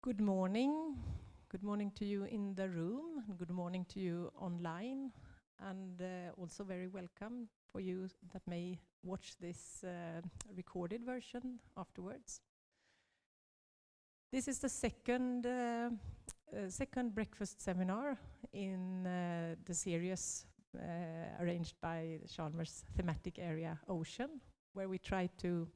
Good morning. Good morning to you in the room, and good morning to you online, and also very welcome for you that may watch this recorded version afterwards. This is the second breakfast seminar in the series arranged by the Chalmers thematic area Ocean, where we try to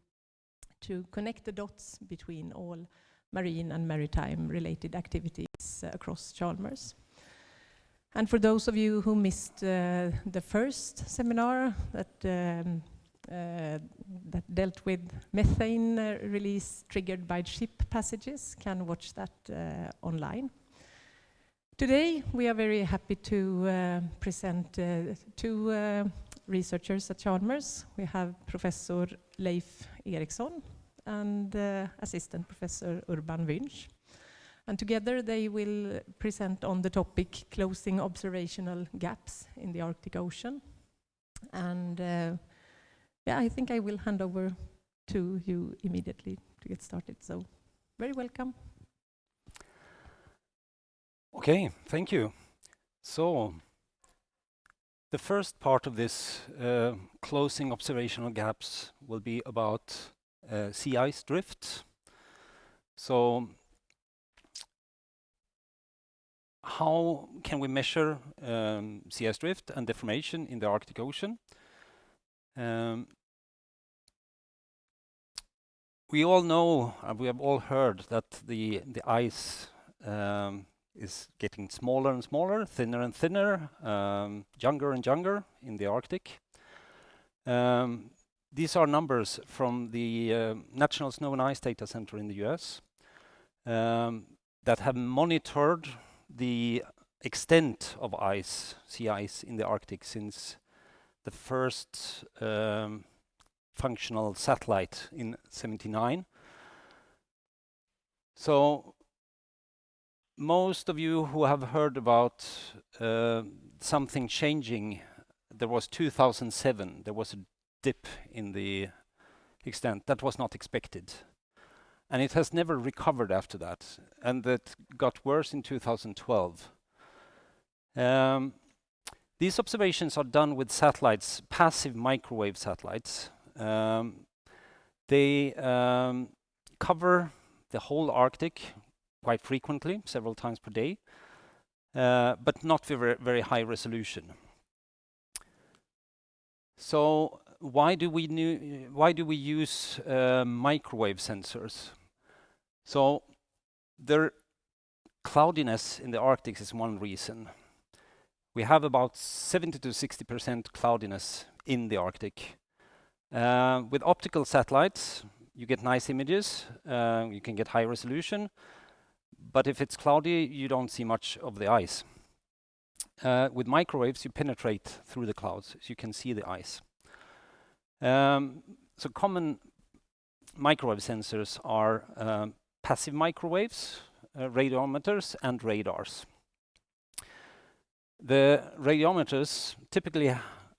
connect the dots between all marine and maritime related activities across Chalmers. And for those of you who missed the first seminar that dealt with methane release triggered by ship passages, can watch that online. Today we are very happy to present two researchers at Chalmers. We have Professor Leif Eriksson and Assistant Professor Urban Wünsch. And together they will present on the topic closing observational gaps in the Arctic Ocean. And I think I will hand over to you immediately to get started. So, very welcome. Okay, thank you. So, the first part of this closing observational gaps will be about sea ice drift. So, how can we measure sea ice drift and deformation in the Arctic Ocean? We all know, we have all heard that the ice is getting smaller and smaller, thinner and thinner, younger and younger in the Arctic. These are numbers from the National Snow and Ice Data Center in the US that have monitored the extent of ice, sea ice in the Arctic since the first functional satellite in '79. So most of you who have heard about something changing, there was 2007, there was a dip in the extent that was not expected. And it has never recovered after that. And that got worse in 2012. These observations are done with satellites, passive microwave satellites. They cover the whole Arctic quite frequently, several times per day, but not very, very high resolution. So why do we use microwave sensors? So the cloudiness in the Arctic is one reason. We have about 70 to 60% cloudiness in the Arctic. With optical satellites, you get nice images, you can get high resolution, but if it's cloudy, you don't see much of the ice. With microwaves, you penetrate through the clouds, so you can see the ice. So common microwave sensors are passive microwaves, radiometers, and radars. The radiometers typically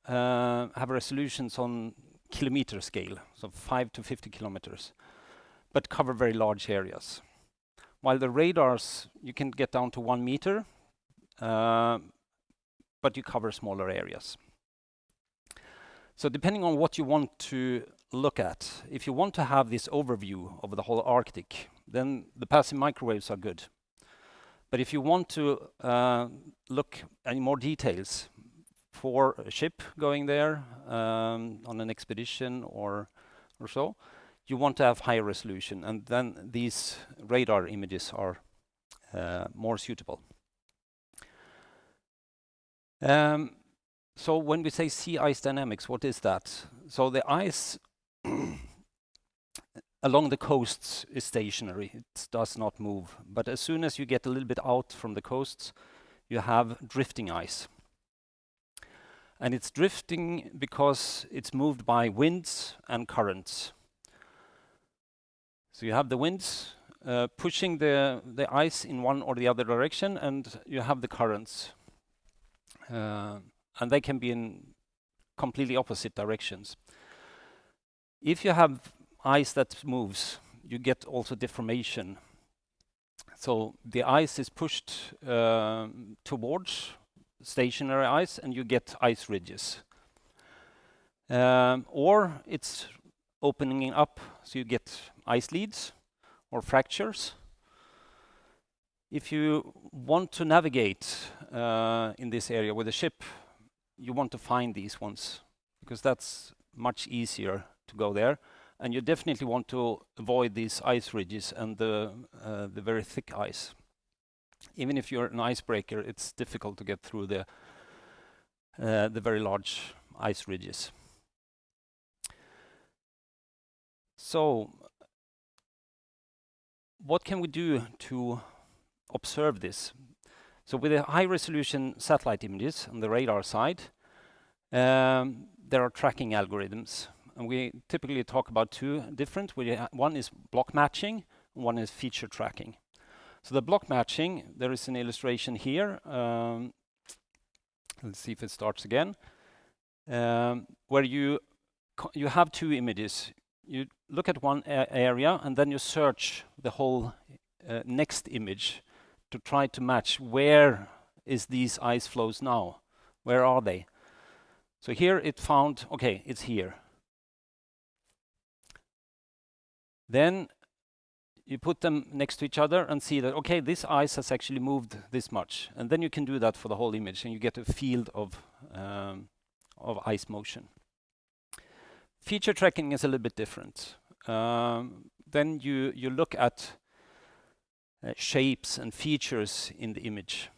have resolutions on kilometer scale, so 5 to 50 kilometers, but cover very large areas. While the radars, you can get down to 1 meter, but you cover smaller areas. So depending on what you want to look at, if you want to have this overview of the whole Arctic, then the passive microwaves are good. But if you want to look at more details for a ship going there on an expedition or so, you want to have higher resolution, and then these radar images are more suitable. So when we say sea ice dynamics, what is that? So the ice along the coasts is stationary, it does not move. But as soon as you get a little bit out from the coasts, you have drifting ice. And it's drifting because it's moved by winds and currents. So you have the winds pushing the ice in one or the other direction, and you have the currents. And they can be in completely opposite directions. If you have ice that moves, you get also deformation So the ice is pushed towards stationary ice, and you get ice ridges. Or it's opening up, so you get ice leads or fractures. If you want to navigate in this area with a ship, you want to find these ones, because that's much easier to go there. And you definitely want to avoid these ice ridges and the very thick ice. Even if you're an icebreaker, it's difficult to get through the very large ice ridges. So, what can we do to observe this? So with the high-resolution satellite images on the radar side, there are tracking algorithms. And we typically talk about two different. One is block matching, and one is feature tracking. So the block matching, there is an illustration here. Let's see if it starts again. Where you have two images. You look at one area, and then you search the whole next image to try to match where is these ice flows now. Where are they? So here it found, okay, it's here. Then you put them next to each other and see that, okay, this ice has actually moved this much. And then you can do that for the whole image, and you get a field of ice motion. Feature tracking is a little bit different. Then you look at shapes and features in the image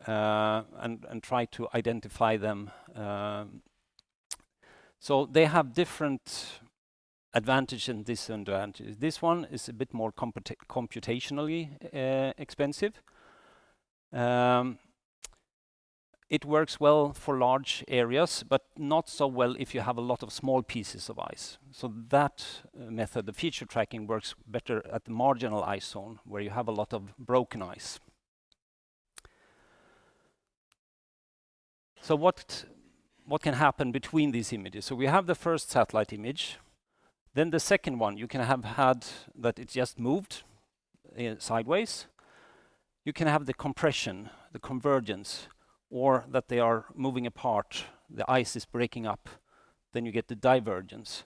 and try to identify them. So they have different advantages and disadvantages. This one is a bit more computationally expensive. It works well for large areas, but not so well if you have a lot of small pieces of ice. So that method, the feature tracking, works better at the marginal ice zone, where you have a lot of broken ice. So what can happen between these images? So we have the first satellite image. Then the second one, you can have had that it just moved sideways. You can have the compression, the convergence, or that they are moving apart, the ice is breaking up, then you get the divergence.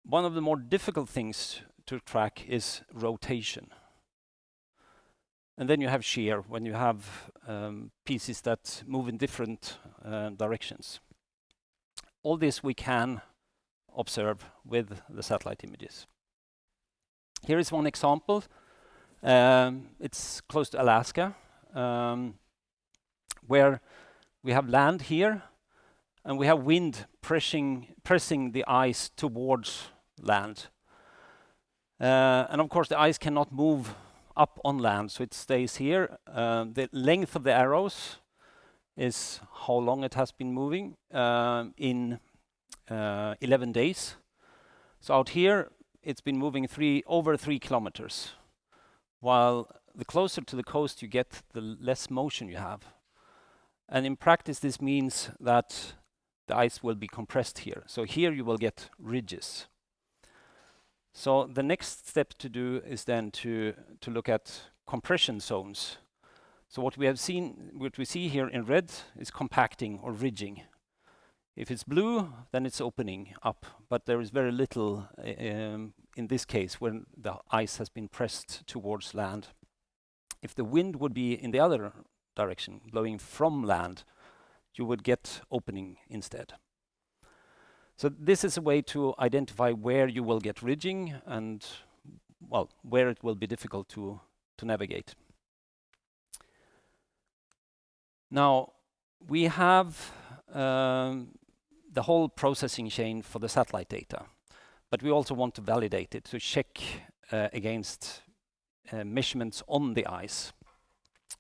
One of the more difficult things to track is rotation. And then you have shear, when you have pieces that move in different directions. All this we can observe with the satellite images. Here is one example. It's close to Alaska. Where we have land here, and we have wind pressing the ice towards land. And of course the ice cannot move up on land, so it stays here. The length of the arrows is how long it has been moving in 11 days. So out here it's been moving over 3 kilometers, while the closer to the coast you get, the less motion you have. And in practice, this means that the ice will be compressed here. So here you will get ridges. So the next step to do is then to look at compression zones. So what we see here in red is compacting or ridging. If it's blue, then it's opening up, but there is very little in this case when the ice has been pressed towards land. If the wind would be in the other direction, blowing from land, you would get opening instead. So this is a way to identify where you will get ridging and, well, where it will be difficult to navigate. Now, we have the whole processing chain for the satellite data, but we also want to validate it to check against measurements on the ice.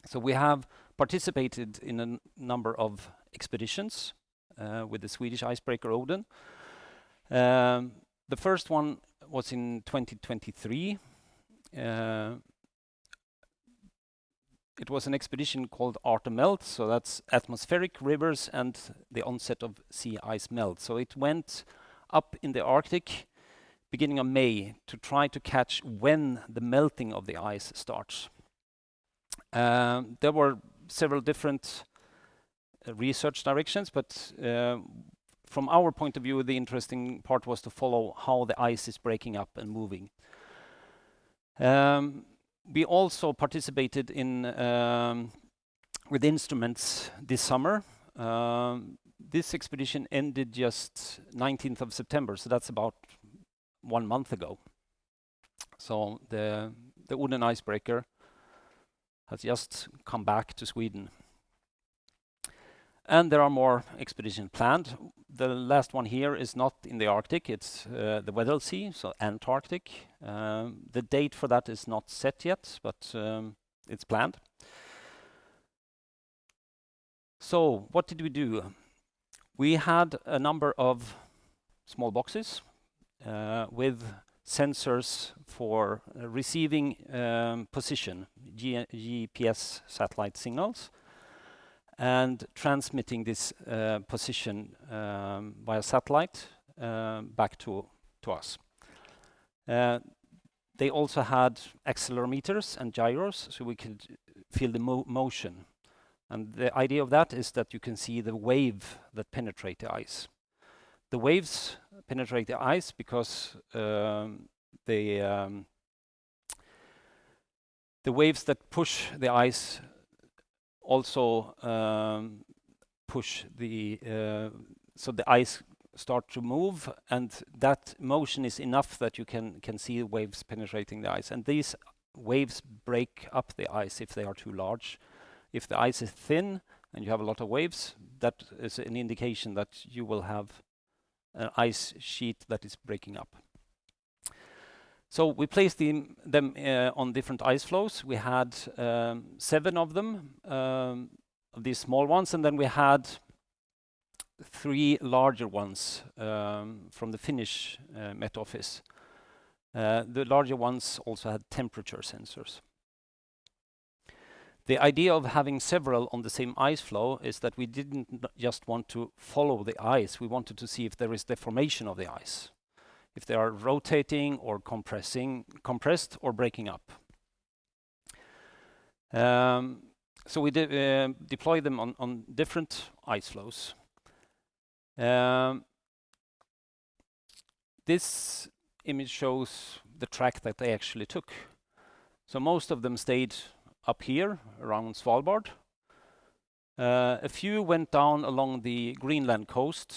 So we have participated in a number of expeditions with the Swedish icebreaker Oden. The first one was in 2023. It was an expedition called Melt, so that's atmospheric rivers and the onset of sea ice melt. So it went up in the Arctic beginning of May to try to catch when the melting of the ice starts. There were several different research directions, but from our point of view, the interesting part was to follow how the ice is breaking up and moving. We also participated in with instruments this summer. This expedition ended just 19th of September, so that's about 1 month ago. So the wooden icebreaker has just come back to Sweden. And there are more expeditions planned. The last one here is not in the Arctic, it's the Weddell Sea, so Antarctic. The date for that is not set yet, but it's planned. So what did we do? We had a number of small boxes with sensors for receiving position, GPS satellite signals, and transmitting this position via satellite back to us. They also had accelerometers and gyros, so we could feel the motion. And the idea of that is that you can see the wave that penetrate the ice. The waves penetrate the ice because the waves that push the ice also push so the ice start to move, and that motion is enough that you can see the waves penetrating the ice. And these waves break up the ice if they are too large. If the ice is thin and you have a lot of waves, that is an indication that you will have an ice sheet that is breaking up. So we placed them on different ice floes. We had 7 of them, these small ones, and then we had 3 larger ones from the Finnish Met Office. The larger ones also had temperature sensors. The idea of having several on the same ice floe is that we didn't just want to follow the ice, we wanted to see if there is deformation of the ice, if they are rotating or compressed or breaking up. So we deploy them on different ice floes. This image shows the track that they actually took. So most of them stayed up here around Svalbard. A few went down along the Greenland coast,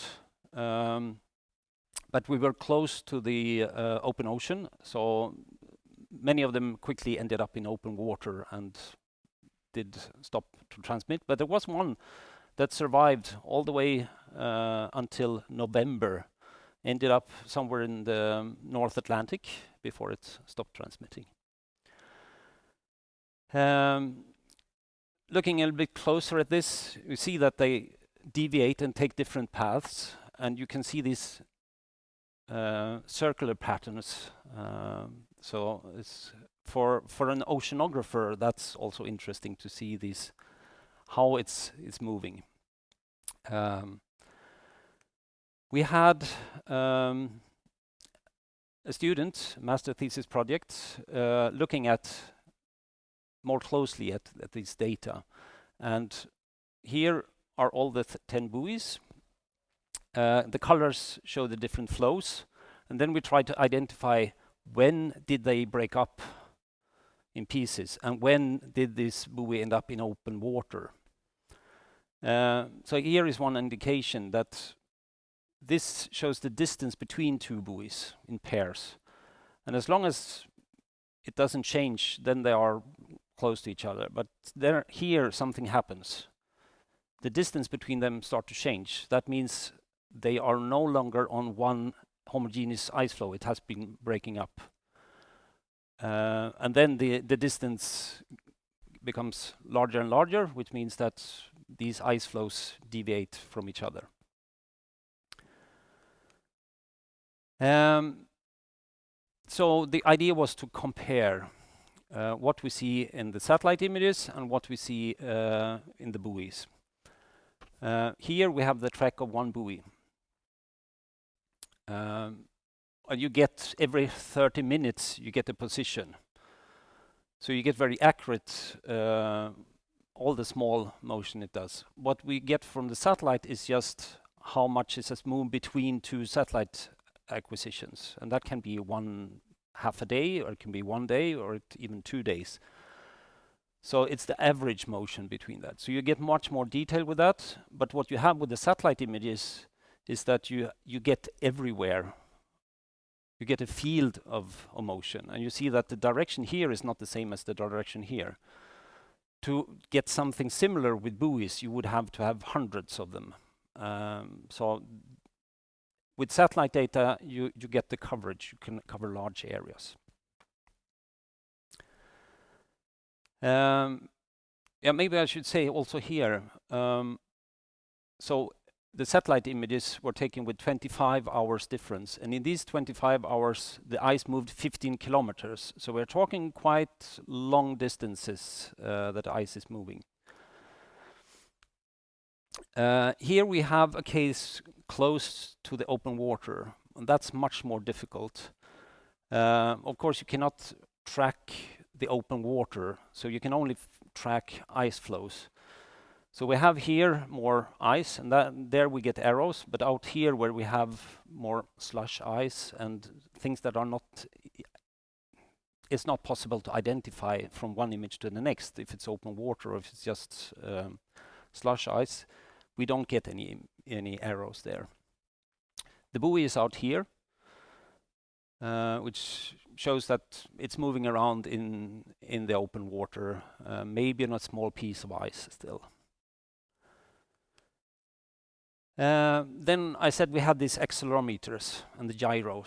but we were close to the open ocean, so many of them quickly ended up in open water and did stop to transmit. But there was one that survived all the way until November, ended up somewhere in the North Atlantic before it stopped transmitting. Looking a little bit closer at this, you see that they deviate and take different paths, and you can see these circular patterns. So it's for an oceanographer, that's also interesting to see these, how it's moving. We had a student master thesis project looking at more closely at this data, and here are all the 10 buoys. The colors show the different flows, and then we try to identify when did they break up in pieces and when did this buoy end up in open water. So here is one indication that this shows the distance between 2 buoys in pairs, and as long as it doesn't change, then they are close to each other. But here something happens. The distance between them start to change. That means they are no longer on one homogeneous ice floe. It has been breaking up. And then the distance becomes larger and larger, which means that these ice floes deviate from each other. So the idea was to compare what we see in the satellite images and what we see in the buoys. Here we have the track of one buoy. And you get every 30 minutes, you get a position. So you get very accurate, all the small motion it does. What we get from the satellite is just how much it has moved between two satellite acquisitions. And that can be half a day, or it can be 1 day, or even 2 days. So it's the average motion between that. So you get much more detail with that. But what you have with the satellite images is that you get everywhere. You get a field of motion. And you see that the direction here is not the same as the direction here. To get something similar with buoys, you would have to have hundreds of them. So with satellite data, you get the coverage. You can cover large areas. Yeah, maybe I should say also here. So the satellite images were taken with 25 hours difference, and in these 25 hours, the ice moved 15 kilometers. So we're talking quite long distances that ice is moving. Here we have a case close to the open water, and that's much more difficult. Of course, you cannot track the open water, so you can only track ice flows. So we have here more ice, and there we get arrows, but out here where we have more slush ice and things that are not, it's not possible to identify from one image to the next if it's open water or if it's just slush ice. We don't get any arrows there. The buoy is out here, which shows that it's moving around in the open water, maybe on a small piece of ice still. Then I said we had these accelerometers and the gyro.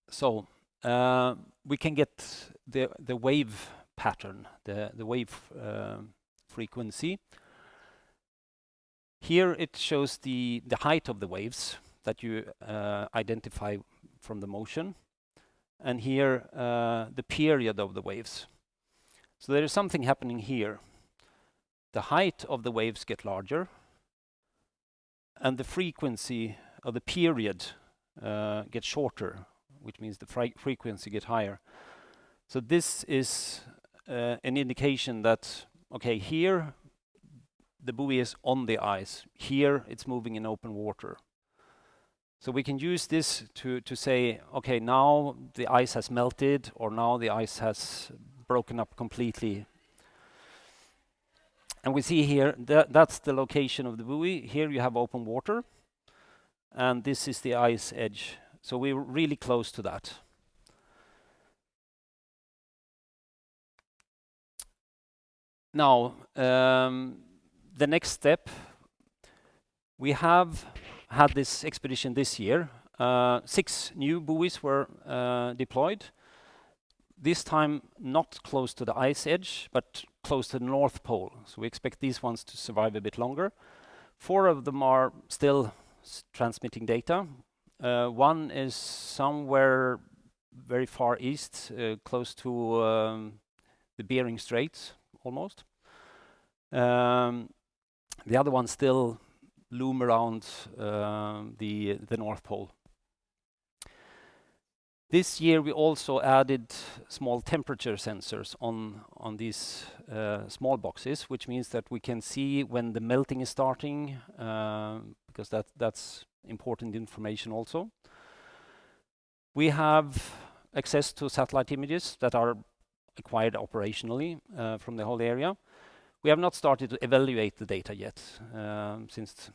So we can get the wave pattern, the wave frequency. Here it shows the height of the waves that you identify from the motion, and here the period of the waves. So there is something happening here. The height of the waves get larger, and the frequency of the period gets shorter, which means the frequency gets higher. So this is an indication that, okay, here the buoy is on the ice. Here it's moving in open water. So we can use this to say, okay, now the ice has melted, or now the ice has broken up completely. And we see here, that's the location of the buoy. Here you have open water, and this is the ice edge. So we're really close to that. Now, the next step, we have had this expedition this year. 6 new buoys were deployed. This time not close to the ice edge, but close to the North Pole. So we expect these ones to survive a bit longer. 4 of them are still transmitting data. One is somewhere very far east, close to the Bering Straits, almost. The other ones still loom around the North Pole. This year we also added small temperature sensors on these small boxes, which means that we can see when the melting is starting, because that's important information also. We have access to satellite images that are acquired operationally from the whole area. We have not started to evaluate the data yet, since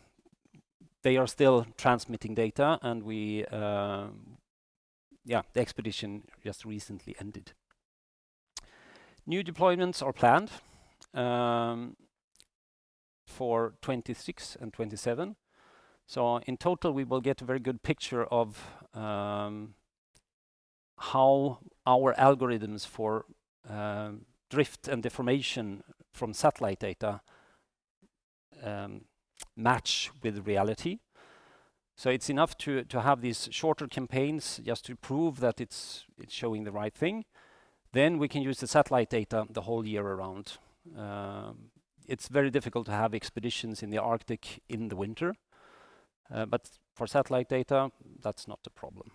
they are still transmitting data, and the expedition just recently ended. New deployments are planned for 26 and 27. So in total, we will get a very good picture of how our algorithms for drift and deformation from satellite data match with reality. So it's enough to have these shorter campaigns just to prove that it's showing the right thing. Then we can use the satellite data the whole year around. It's very difficult to have expeditions in the Arctic in the winter, but for satellite data, that's not a problem.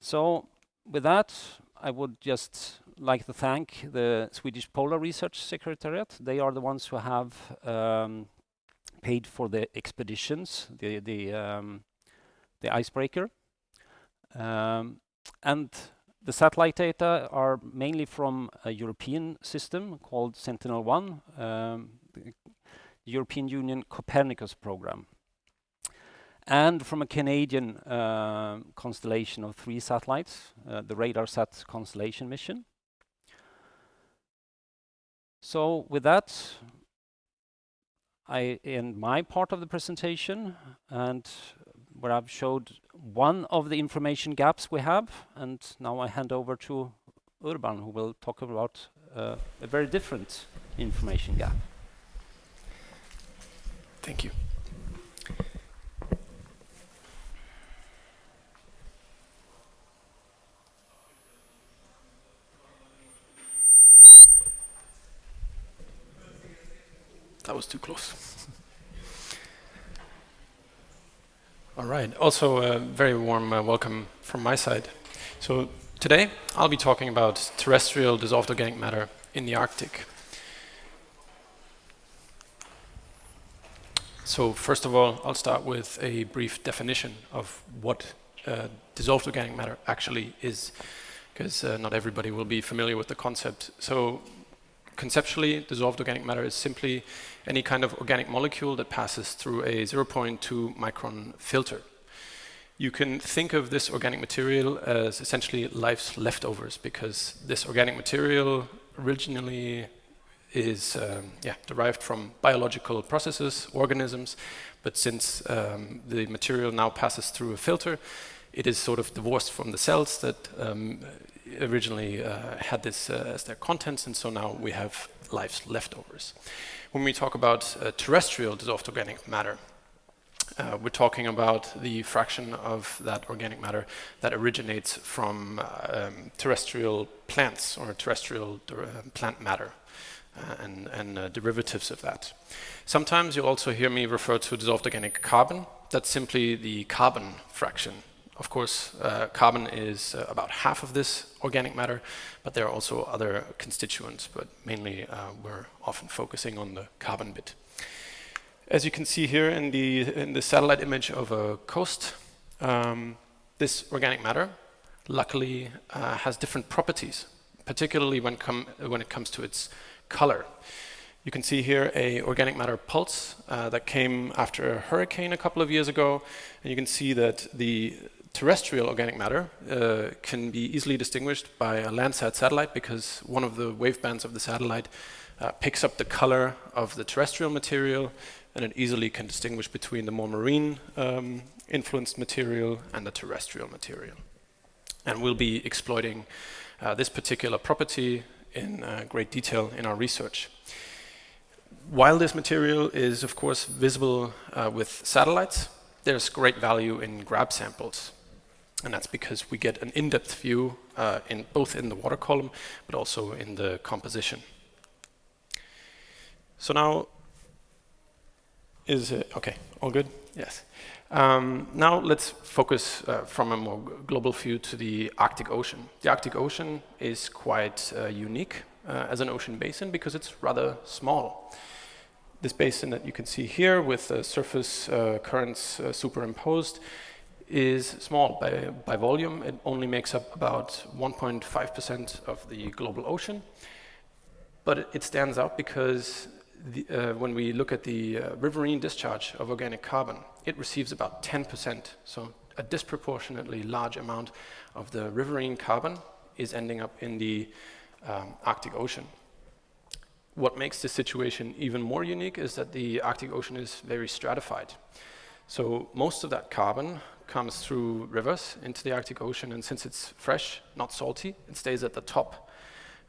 So with that, I would just like to thank the Swedish Polar Research Secretariat. They are the ones who have paid for the expeditions, the icebreaker. And the satellite data are mainly from a European system called Sentinel-1, the European Union Copernicus program, and from a Canadian constellation of 3 satellites, the RadarSat constellation mission. So with that, I end my part of the presentation, and where I've showed one of the information gaps we have, and now I hand over to Urban, who will talk about a very different information gap. Thank you. That was too close. All right. Also, a very warm welcome from my side. So today, I'll be talking about terrestrial dissolved organic matter in the Arctic. So first of all, I'll start with a brief definition of what dissolved organic matter actually is, because not everybody will be familiar with the concept. So conceptually, dissolved organic matter is simply any kind of organic molecule that passes through a 0.2 micron filter. You can think of this organic material as essentially life's leftovers, because this organic material originally is derived from biological processes, organisms, but since the material now passes through a filter, it is sort of divorced from the cells that originally had this as their contents, and so now we have life's leftovers. When we talk about terrestrial dissolved organic matter, we're talking about the fraction of that organic matter that originates from terrestrial plants or terrestrial plant matter and derivatives of that. Sometimes you'll also hear me refer to dissolved organic carbon. That's simply the carbon fraction. Of course, carbon is about half of this organic matter, but there are also other constituents, but mainly we're often focusing on the carbon bit. As you can see here in the satellite image of a coast, this organic matter luckily has different properties, particularly when it comes to its color. You can see here a organic matter pulse that came after a hurricane a couple of years ago, and you can see that the terrestrial organic matter can be easily distinguished by a Landsat satellite, because one of the wavebands of the satellite picks up the color of the terrestrial material, and it easily can distinguish between the more marine influenced material and the terrestrial material. And we'll be exploiting this particular property in great detail in our research. While this material is of course visible with satellites, there's great value in grab samples. And that's because we get an in-depth view both in the water column, but also in the composition. So now, is it okay? All good? Yes. Now let's focus from a more global view to the Arctic Ocean. The Arctic Ocean is quite unique as an ocean basin because it's rather small. This basin that you can see here with the surface currents superimposed is small by volume. It only makes up about 1.5% of the global ocean, but it stands out because when we look at the riverine discharge of organic carbon, it receives about 10%. So a disproportionately large amount of the riverine carbon is ending up in the Arctic Ocean. What makes this situation even more unique is that the Arctic Ocean is very stratified. So most of that carbon comes through rivers into the Arctic Ocean, and since it's fresh, not salty, it stays at the top.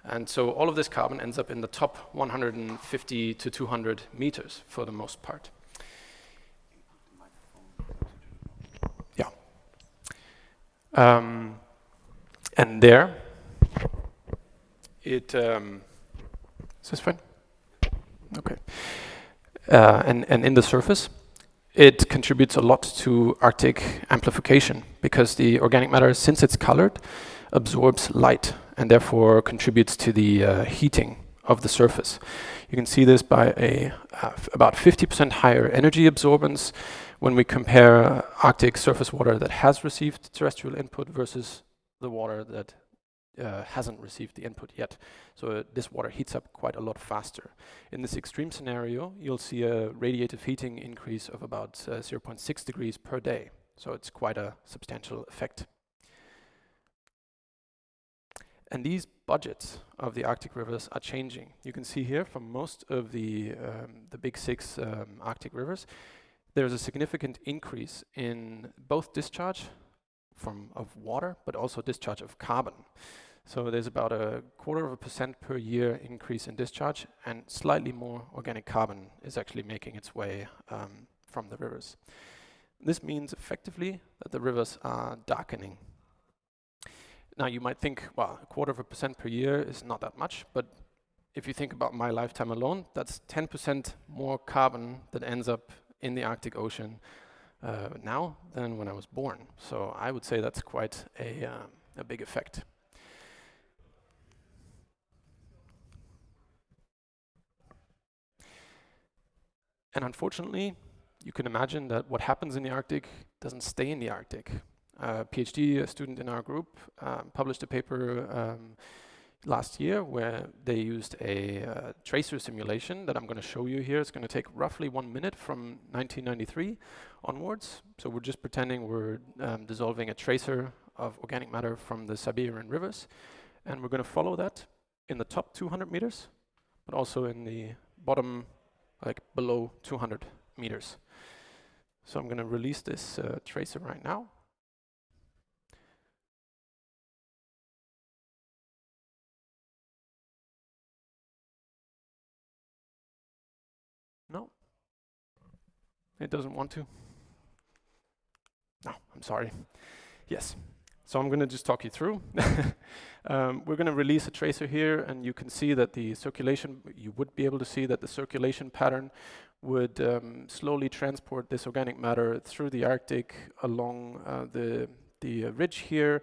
And so all of this carbon ends up in the top 150 to 200 meters for the most part. Yeah. And there, is this fine? Okay. And in the surface, it contributes a lot to Arctic amplification, because the organic matter, since it's colored, absorbs light and therefore contributes to the heating of the surface. You can see this by about 50% higher energy absorbance when we compare Arctic surface water that has received terrestrial input versus the water that hasn't received the input yet. So this water heats up quite a lot faster. In this extreme scenario, you'll see a radiative heating increase of about 0.6 degrees per day. So it's quite a substantial effect. And these budgets of the Arctic rivers are changing. You can see here from most of the big six Arctic rivers, there's a significant increase in both discharge of water, but also discharge of carbon. So there's about 0.25% per year increase in discharge, and slightly more organic carbon is actually making its way from the rivers. This means effectively that the rivers are darkening. Now you might think, well, 0.25% per year is not that much, but if you think about my lifetime alone, that's 10% more carbon that ends up in the Arctic Ocean now than when I was born. So I would say that's quite a big effect. And unfortunately, you can imagine that what happens in the Arctic doesn't stay in the Arctic. A PhD student in our group published a paper last year where they used a tracer simulation that I'm going to show you here. It's going to take roughly 1 minute from 1993 onwards. So we're just pretending we're dissolving a tracer of organic matter from the Siberian rivers. And we're going to follow that in the top 200 meters, but also in the bottom, like below 200 meters. So I'm going to release this tracer right now. No, it doesn't want to. No, I'm sorry. Yes, so I'm going to just talk you through. We're going to release a tracer here, and you can see that the circulation, you would be able to see that the circulation pattern would slowly transport this organic matter through the Arctic along the ridge here,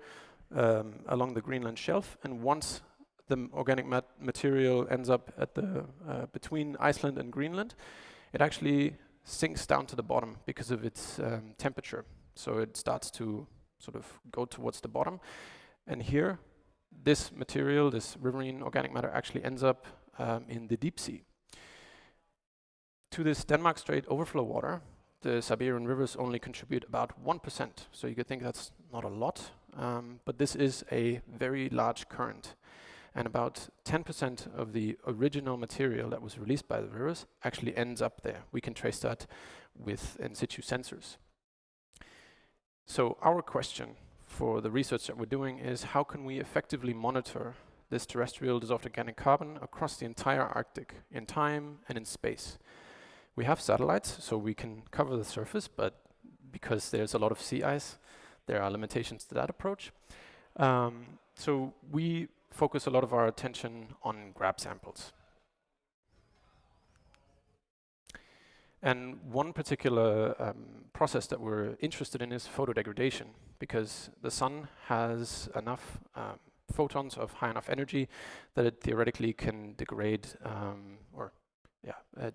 along the Greenland shelf, and once the organic material ends up at the between Iceland and Greenland, it actually sinks down to the bottom because of its temperature. So it starts to sort of go towards the bottom. And here, this material, this riverine organic matter, actually ends up in the deep sea. To this Denmark Strait overflow water, the Siberian rivers only contribute about 1%. So you could think that's not a lot, but this is a very large current. And about 10% of the original material that was released by the rivers actually ends up there. We can trace that with in situ sensors. So our question for the research that we're doing is, how can we effectively monitor this terrestrial dissolved organic carbon across the entire Arctic in time and in space? We have satellites, so we can cover the surface, but because there's a lot of sea ice, there are limitations to that approach. So we focus a lot of our attention on grab samples. And one particular process that we're interested in is photodegradation, because the sun has enough photons of high enough energy that it theoretically can degrade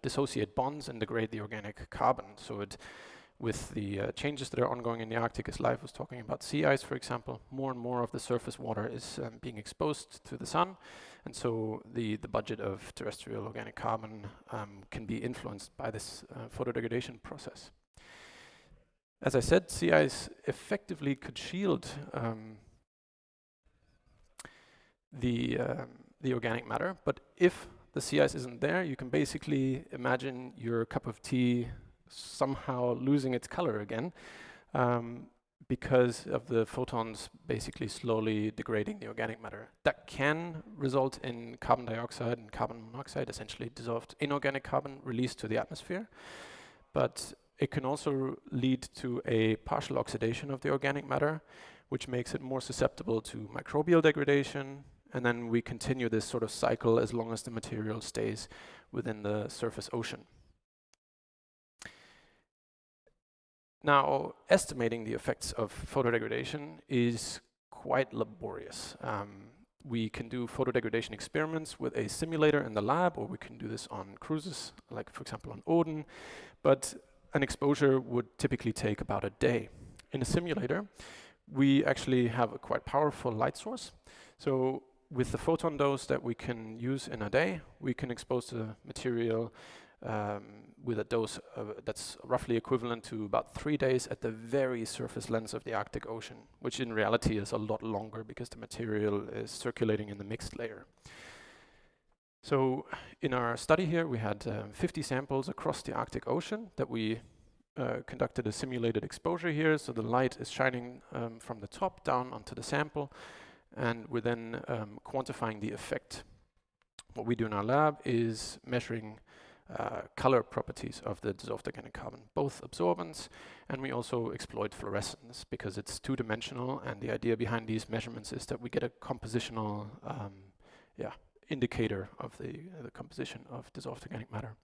dissociate bonds and degrade the organic carbon. So it, with the changes that are ongoing in the Arctic, as Leif was talking about sea ice, for example, more and more of the surface water is being exposed to the sun, and so the budget of terrestrial organic carbon can be influenced by this photodegradation process. As I said, sea ice effectively could shield the organic matter, but if the sea ice isn't there, you can basically imagine your cup of tea somehow losing its color again, because of the photons basically slowly degrading the organic matter. That can result in carbon dioxide and carbon monoxide, essentially dissolved inorganic carbon released to the atmosphere. But it can also lead to a partial oxidation of the organic matter, which makes it more susceptible to microbial degradation. And then we continue this sort of cycle as long as the material stays within the surface ocean. Now, estimating the effects of photodegradation is quite laborious. We can do photodegradation experiments with a simulator in the lab, or we can do this on cruises, like for example on Odin, but an exposure would typically take about a day. In a simulator, we actually have a quite powerful light source. So with the photon dose that we can use in a day, we can expose the material with a dose that's roughly equivalent to about 3 days at the very surface lens of the Arctic Ocean, which in reality is a lot longer because the material is circulating in the mixed layer. So in our study here, we had 50 samples across the Arctic Ocean that we conducted a simulated exposure here. So the light is shining from the top down onto the sample, and we're then quantifying the effect. What we do in our lab is measuring color properties of the dissolved organic carbon, both absorbance, and we also exploit fluorescence because it's two-dimensional, and the idea behind these measurements is that we get a compositional indicator of the composition of dissolved organic matter.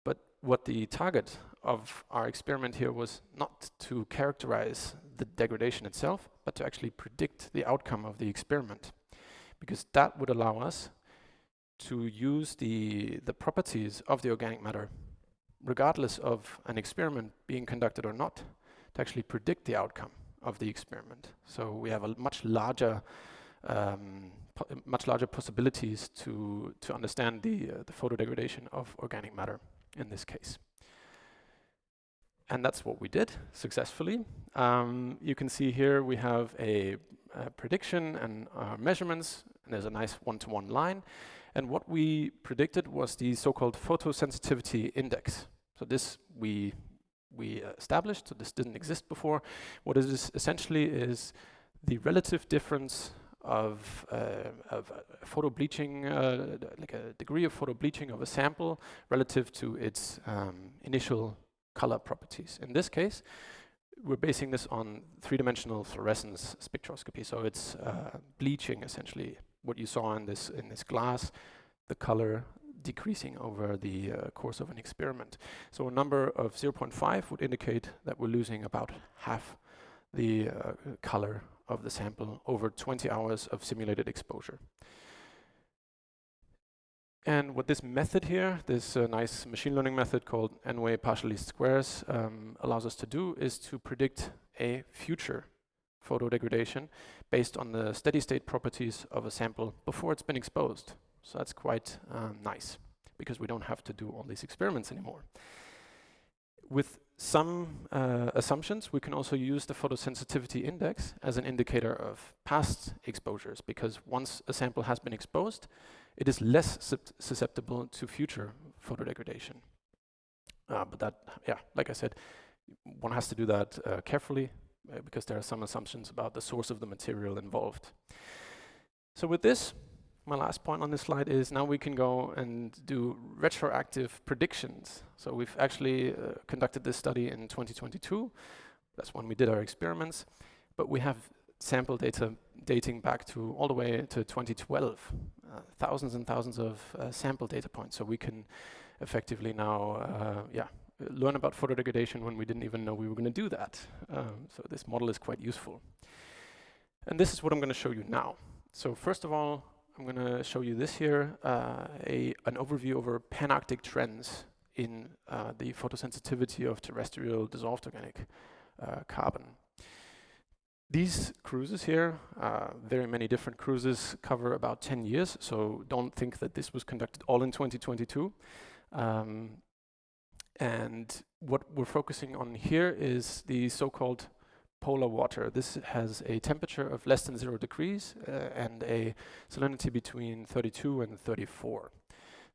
But what the target of our experiment here was not to characterize the degradation itself, but to actually predict the outcome of the experiment, because that would allow us to use the properties of the organic matter, regardless of an experiment being conducted or not, to actually predict the outcome of the experiment. So we have a much larger possibilities to understand the photodegradation of organic matter in this case. And that's what we did successfully. You can see here we have a prediction and measurements, and there's a nice one-to-one line. And what we predicted was the so-called photosensitivity index. So this we established, so this didn't exist before. What it is essentially is the relative difference of photo bleaching, like a degree of photo bleaching of a sample relative to its initial color properties. In this case, we're basing this on three-dimensional fluorescence spectroscopy. So it's bleaching essentially what you saw in this glass, the color decreasing over the course of an experiment. So a number of 0.5 would indicate that we're losing about half the color of the sample over 20 hours of simulated exposure. And what this method here, this nice machine learning method called n-way partial least squares, allows us to do is to predict a future photodegradation based on the steady state properties of a sample before it's been exposed. So that's quite nice, because we don't have to do all these experiments anymore. With some assumptions, we can also use the photosensitivity index as an indicator of past exposures, because once a sample has been exposed, it is less susceptible to future photodegradation. But that, like I said, one has to do that carefully, because there are some assumptions about the source of the material involved. So with this, my last point on this slide is now we can go and do retroactive predictions. So we've actually conducted this study in 2022. That's when we did our experiments. But we have sample data dating back to all the way to 2012. Thousands and thousands of sample data points. So we can effectively now learn about photodegradation when we didn't even know we were going to do that. So this model is quite useful. And this is what I'm going to show you now. So first of all, I'm going to show you this here, an overview over Pan-Arctic trends in the photosensitivity of terrestrial dissolved organic carbon. These cruises here, very many different cruises, cover about 10 years, so don't think that this was conducted all in 2022. And what we're focusing on here is the so-called polar water. This has a temperature of less than 0 degrees and a salinity between 32 and 34.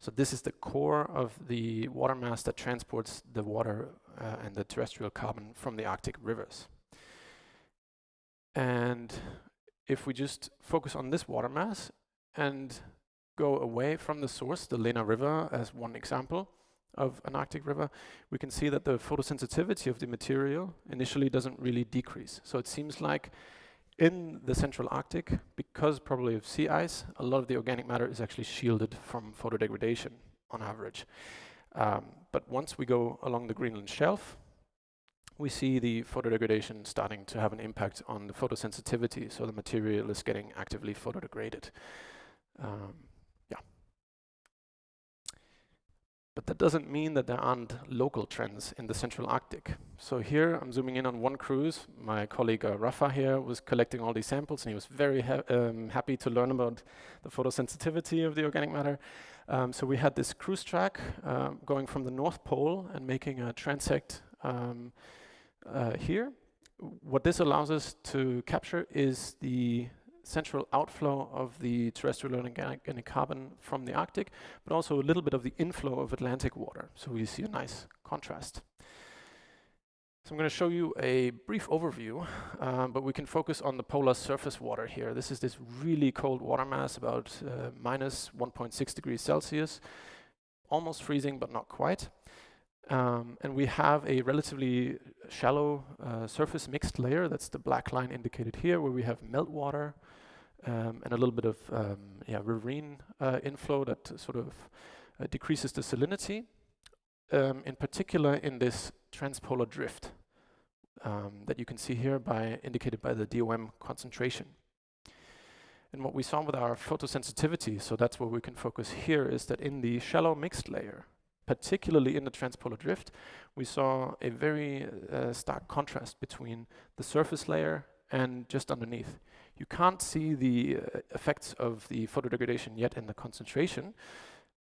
So this is the core of the water mass that transports the water and the terrestrial carbon from the Arctic rivers. And if we just focus on this water mass and go away from the source, the Lena River as one example of an Arctic river, we can see that the photosensitivity of the material initially doesn't really decrease. So it seems like in the central Arctic, because probably of sea ice, a lot of the organic matter is actually shielded from photodegradation on average. But once we go along the Greenland shelf, we see the photodegradation starting to have an impact on the photosensitivity, so the material is getting actively photodegraded. Yeah. But that doesn't mean that there aren't local trends in the central Arctic. So here I'm zooming in on one cruise. My colleague Rafa here was collecting all these samples, and he was very happy to learn about the photosensitivity of the organic matter. So we had this cruise track going from the North Pole and making a transect here. What this allows us to capture is the central outflow of the terrestrial organic carbon from the Arctic, but also a little bit of the inflow of Atlantic water. So we see a nice contrast. So I'm going to show you a brief overview, but we can focus on the polar surface water here. This is this really cold water mass, about minus 1.6 degrees Celsius, almost freezing, but not quite. And we have a relatively shallow surface mixed layer. That's the black line indicated here, where we have meltwater and a little bit of riverine inflow that sort of decreases the salinity, in particular in this transpolar drift that you can see here indicated by the DOM concentration. And what we saw with our photosensitivity, so that's where we can focus here, is that in the shallow mixed layer, particularly in the transpolar drift, we saw a very stark contrast between the surface layer and just underneath. You can't see the effects of the photodegradation yet in the concentration,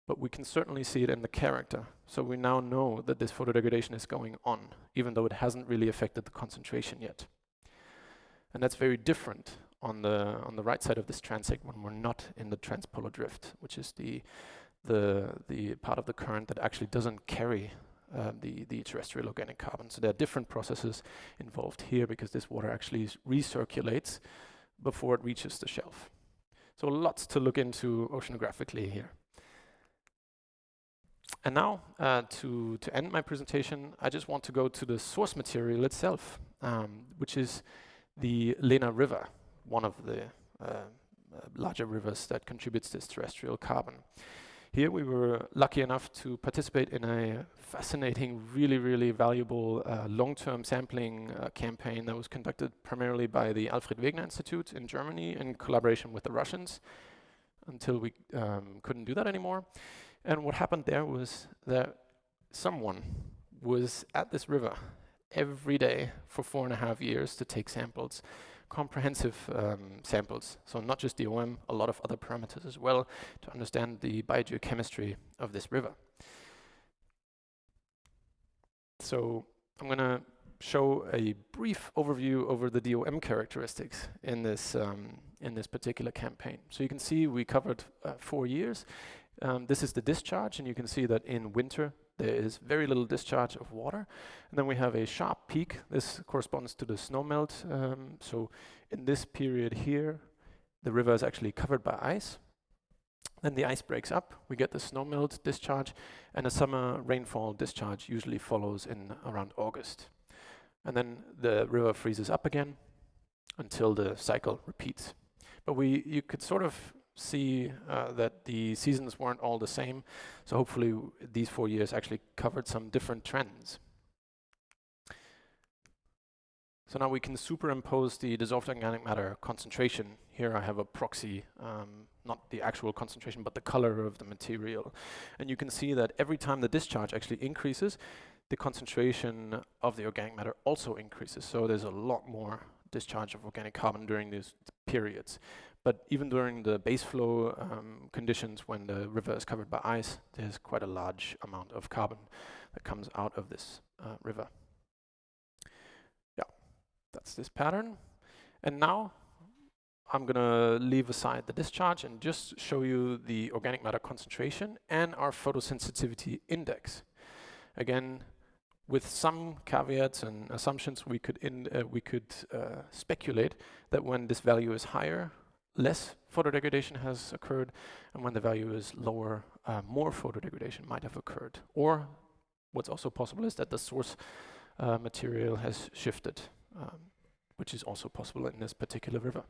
but we can certainly see it in the character. So we now know that this photodegradation is going on, even though it hasn't really affected the concentration yet. And that's very different on the right side of this transect when we're not in the transpolar drift, which is the part of the current that actually doesn't carry the terrestrial organic carbon. So there are different processes involved here because this water actually recirculates before it reaches the shelf. So lots to look into oceanographically here. And now, to end my presentation, I just want to go to the source material itself, which is the Lena River, one of the larger rivers that contributes this terrestrial carbon. Here we were lucky enough to participate in a fascinating, really valuable long-term sampling campaign that was conducted primarily by the Alfred Wegener Institute in Germany in collaboration with the Russians, until we couldn't do that anymore. And what happened there was that someone was at this river every day for 4.5 years to take samples, comprehensive samples. So not just DOM, a lot of other parameters as well, to understand the biogeochemistry of this river. So I'm going to show a brief overview over the DOM characteristics in this particular campaign. So you can see we covered 4 years. This is the discharge, and you can see that in winter there is very little discharge of water. And then we have a sharp peak. This corresponds to the snowmelt. So in this period here, the river is actually covered by ice. Then the ice breaks up, we get the snowmelt discharge, and a summer rainfall discharge usually follows in around August. And then the river freezes up again until the cycle repeats. But you could sort of see that the seasons weren't all the same. So hopefully these 4 years actually covered some different trends. So now we can superimpose the dissolved organic matter concentration. Here I have a proxy, not the actual concentration, but the color of the material. And you can see that every time the discharge actually increases, the concentration of the organic matter also increases. So there's a lot more discharge of organic carbon during these periods. But even during the base flow conditions, when the river is covered by ice, there's quite a large amount of carbon that comes out of this river. Yeah, that's this pattern. And now I'm going to leave aside the discharge and just show you the organic matter concentration and our photosensitivity index. Again, with some caveats and assumptions, we could speculate that when this value is higher, less photodegradation has occurred, and when the value is lower, more photodegradation might have occurred. Or what's also possible is that the source material has shifted, which is also possible in this particular river.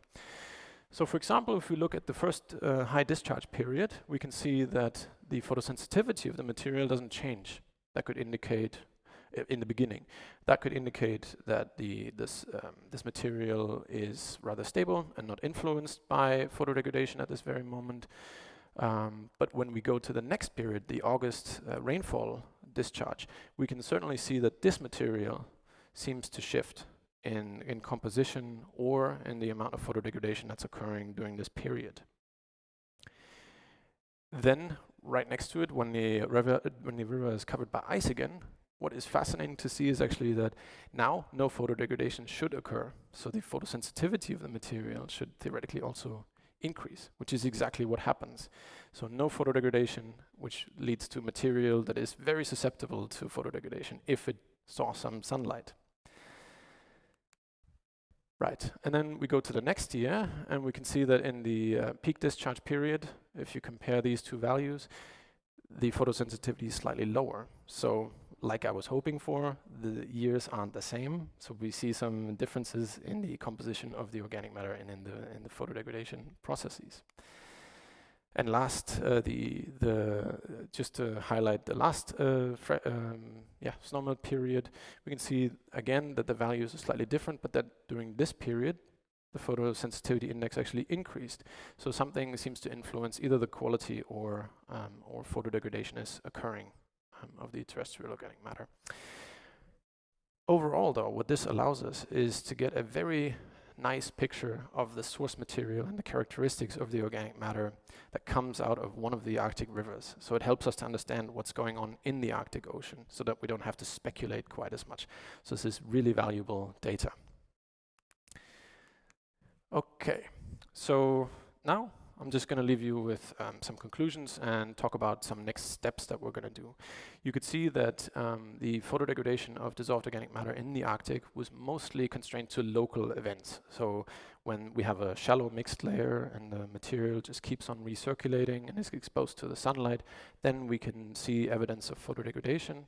So for example, if we look at the first high discharge period, we can see that the photosensitivity of the material doesn't change. That could indicate in the beginning. That could indicate that this material is rather stable and not influenced by photodegradation at this very moment. But when we go to the next period, the August rainfall discharge, we can certainly see that this material seems to shift in composition or in the amount of photodegradation that's occurring during this period. Then, right next to it, when the river is covered by ice again, what is fascinating to see is actually that now no photodegradation should occur. So the photosensitivity of the material should theoretically also increase, which is exactly what happens. So no photodegradation, which leads to material that is very susceptible to photodegradation if it saw some sunlight. Right, and then we go to the next year, and we can see that in the peak discharge period, if you compare these two values, the photosensitivity is slightly lower. So, like I was hoping for, the years aren't the same. So we see some differences in the composition of the organic matter and in the photodegradation processes. And last, just to highlight the last snowmelt period, we can see again that the values are slightly different, but that during this period, the photosensitivity index actually increased. So something seems to influence either the quality or photodegradation is occurring of the terrestrial organic matter. Overall, though, what this allows us is to get a very nice picture of the source material and the characteristics of the organic matter that comes out of one of the Arctic rivers. So it helps us to understand what's going on in the Arctic Ocean so that we don't have to speculate quite as much. So this is really valuable data. Okay, so now I'm just going to leave you with some conclusions and talk about some next steps that we're going to do. You could see that the photodegradation of dissolved organic matter in the Arctic was mostly constrained to local events. So when we have a shallow mixed layer and the material just keeps on recirculating and is exposed to the sunlight, then we can see evidence of photodegradation.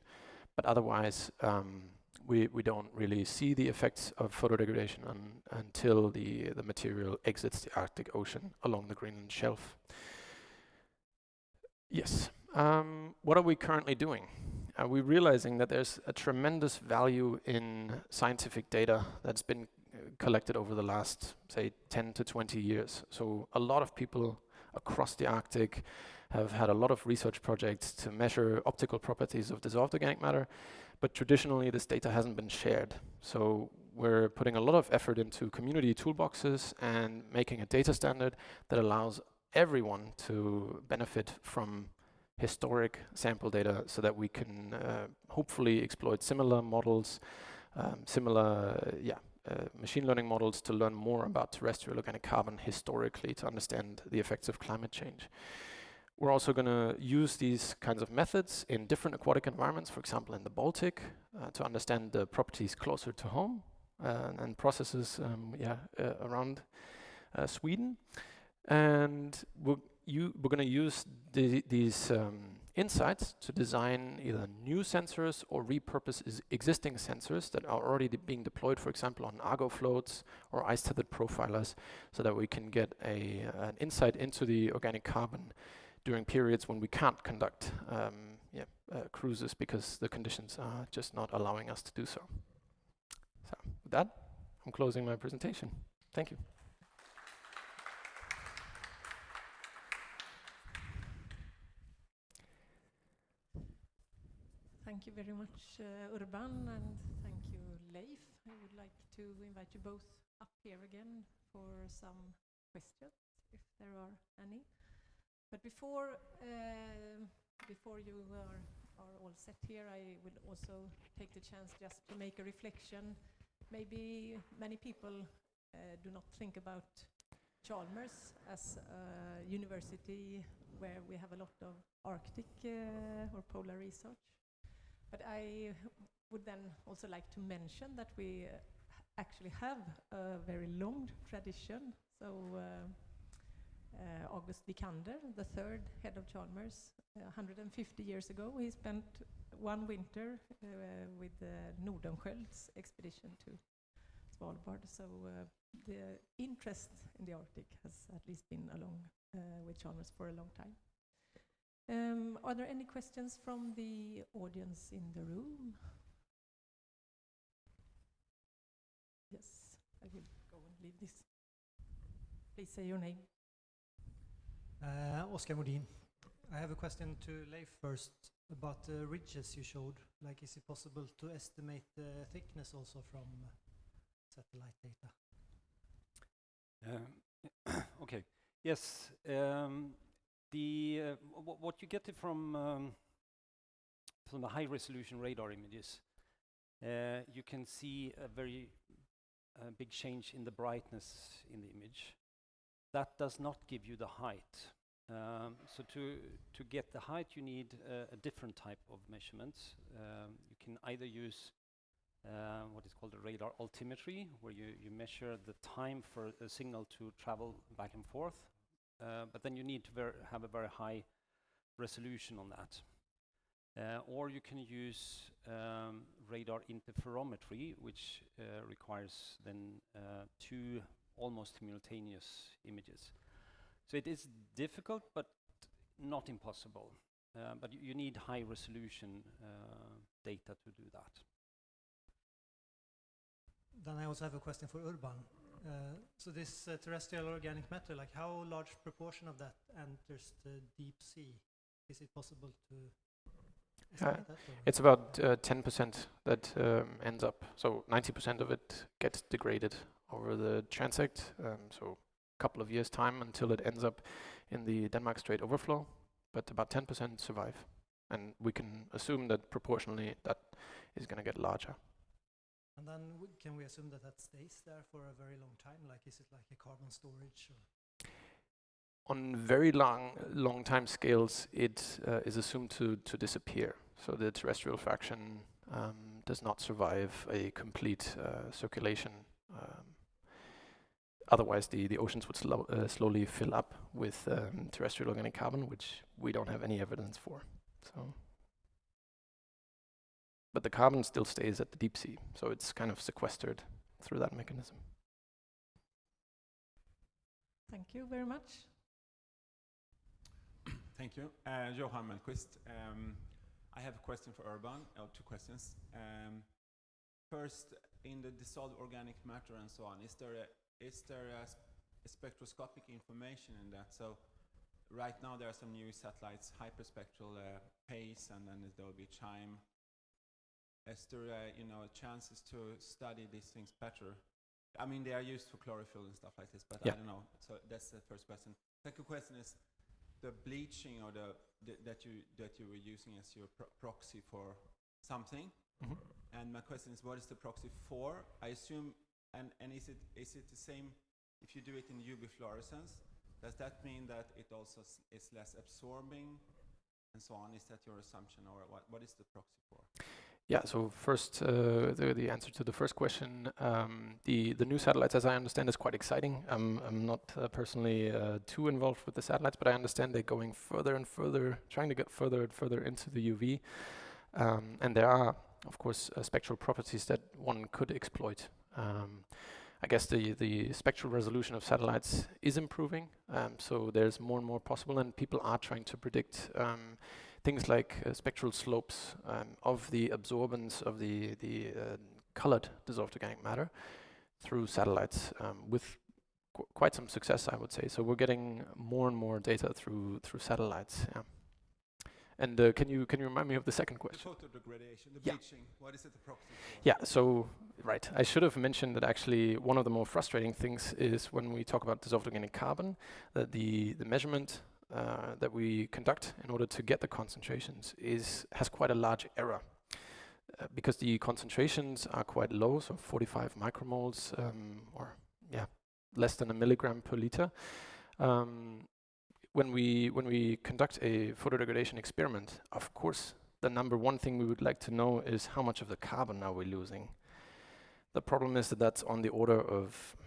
But otherwise, we don't really see the effects of photodegradation until the material exits the Arctic Ocean along the Greenland shelf. Yes. What are we currently doing? We're realizing that there's a tremendous value in scientific data that's been collected over the last, say, 10 to 20 years. So a lot of people across the Arctic have had a lot of research projects to measure optical properties of dissolved organic matter, but traditionally this data hasn't been shared. So we're putting a lot of effort into community toolboxes and making a data standard that allows everyone to benefit from historic sample data so that we can hopefully exploit similar models, machine learning models to learn more about terrestrial organic carbon historically to understand the effects of climate change. We're also going to use these kinds of methods in different aquatic environments, for example in the Baltic, to understand the properties closer to home and processes around Sweden. And we're going to use these insights to design either new sensors or repurpose existing sensors that are already being deployed, for example, on Argo floats or ice-tethered profilers, so that we can get an insight into the organic carbon during periods when we can't conduct cruises because the conditions are just not allowing us to do so. So with that, I'm closing my presentation. Thank you. Thank you very much, Urban, and thank you, Leif. I would like to invite you both up here again for some questions, if there are any. But before you are all set here, I will also take the chance just to make a reflection. Maybe many people do not think about Chalmers as a university where we have a lot of Arctic or polar research. But I would then also like to mention that we actually have a very long tradition. So August Vikander, the third head of Chalmers, 150 years ago, he spent one winter with Nordenskiöld's expedition to Svalbard. So the interest in the Arctic has at least been along with Chalmers for a long time. Are there any questions from the audience in the room? I will go and leave this. Please say your name. Oskar Modin. I have a question to Leif first about the ridges you showed. Like, is it possible to estimate the thickness also from satellite data? Okay. Yes. What you get from the high-resolution radar images, you can see a very big change in the brightness in the image. That does not give you the height. So to get the height, you need a different type of measurements. You can either use what is called a radar altimetry, where you measure the time for a signal to travel back and forth, but then you need to have a very high resolution on that. Or you can use radar interferometry, which requires then two almost simultaneous images. So it is difficult, but not impossible. But you need high resolution data to do that. Then I also have a question for Urban. So this terrestrial organic matter, like how large proportion of that enters the deep sea? Is it possible to estimate that? It's about 10% that ends up. So 90% of it gets degraded over the transect. So a couple of years' time until it ends up in the Denmark Strait overflow. But about 10% survive. And we can assume that proportionally that is going to get larger. And then can we assume that that stays there for a very long time? Like, is it like a carbon storage? Or? On very long time scales, it is assumed to disappear. So the terrestrial fraction does not survive a complete circulation. Otherwise, the oceans would slowly fill up with terrestrial organic carbon, which we don't have any evidence for. So. But the carbon still stays at the deep sea, so it's kind of sequestered through that mechanism. Thank you very much. Thank you. Johan Mellqvist. I have a question for Urban, or two questions. First, in the dissolved organic matter and so on, is there a spectroscopic information in that? So right now there are some new satellites, hyperspectral PACE, and then there will be CHIME. Is there chances to study these things better? I mean, they are used for chlorophyll and stuff like this, but yeah. I don't know. So that's the first question. Second question is the bleaching or that you were using as your proxy for something. Mm-hmm. And my question is, what is the proxy for? I assume, and is it the same if you do it in UV fluorescence? Does that mean that it also is less absorbing and so on? Is that your assumption, or what is the proxy for? Yeah, so first, the answer to the first question, the new satellites, as I understand, is quite exciting. I'm not personally too involved with the satellites, but I understand they're going further and further, trying to get further and further into the UV. And there are, of course, spectral properties that one could exploit. I guess the spectral resolution of satellites is improving, so there's more and more possible, and people are trying to predict things like spectral slopes of the absorbance of the colored dissolved organic matter through satellites with quite some success, I would say. So we're getting more and more data through satellites. Yeah. And can you remind me of the second question? The photo degradation, the bleaching. What is it the proxy for? Yeah, so right. I should have mentioned that actually one of the more frustrating things is when we talk about dissolved organic carbon, that the measurement that we conduct in order to get the concentrations has quite a large error. Because the concentrations are quite low, so 45 micromoles, or less than a milligram per liter. When we conduct a photodegradation experiment, of course, the number one thing we would like to know is how much of the carbon are we losing. The problem is that that's on the order of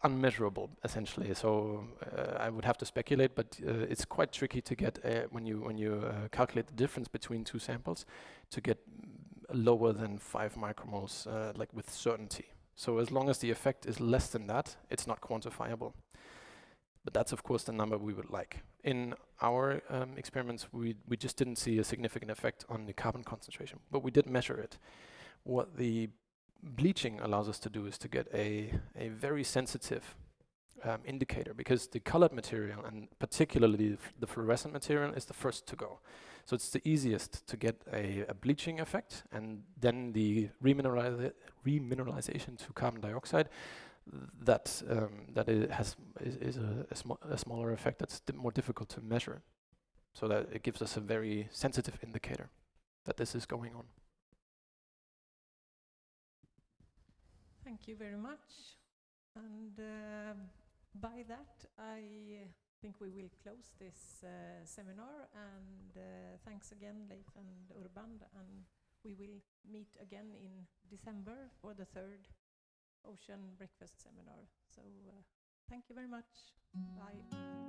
unmeasurable, essentially. So I would have to speculate, but it's quite tricky to get when you calculate the difference between two samples to get lower than 5 micromoles, like with certainty. So as long as the effect is less than that, it's not quantifiable. But that's, of course, the number we would like. In our experiments, we just didn't see a significant effect on the carbon concentration, but we did measure it. What the bleaching allows us to do is to get a very sensitive indicator, because the colored material, and particularly the fluorescent material, is the first to go. So it's the easiest to get a bleaching effect, and then the remineralization to carbon dioxide, that it is a smaller effect that's more difficult to measure. So that it gives us a very sensitive indicator that this is going on. Thank you very much. And by that, I think we will close this seminar. And thanks again, Leif and Urban. And we will meet again in December for the 3rd Ocean Breakfast Seminar. So thank you very much. Bye.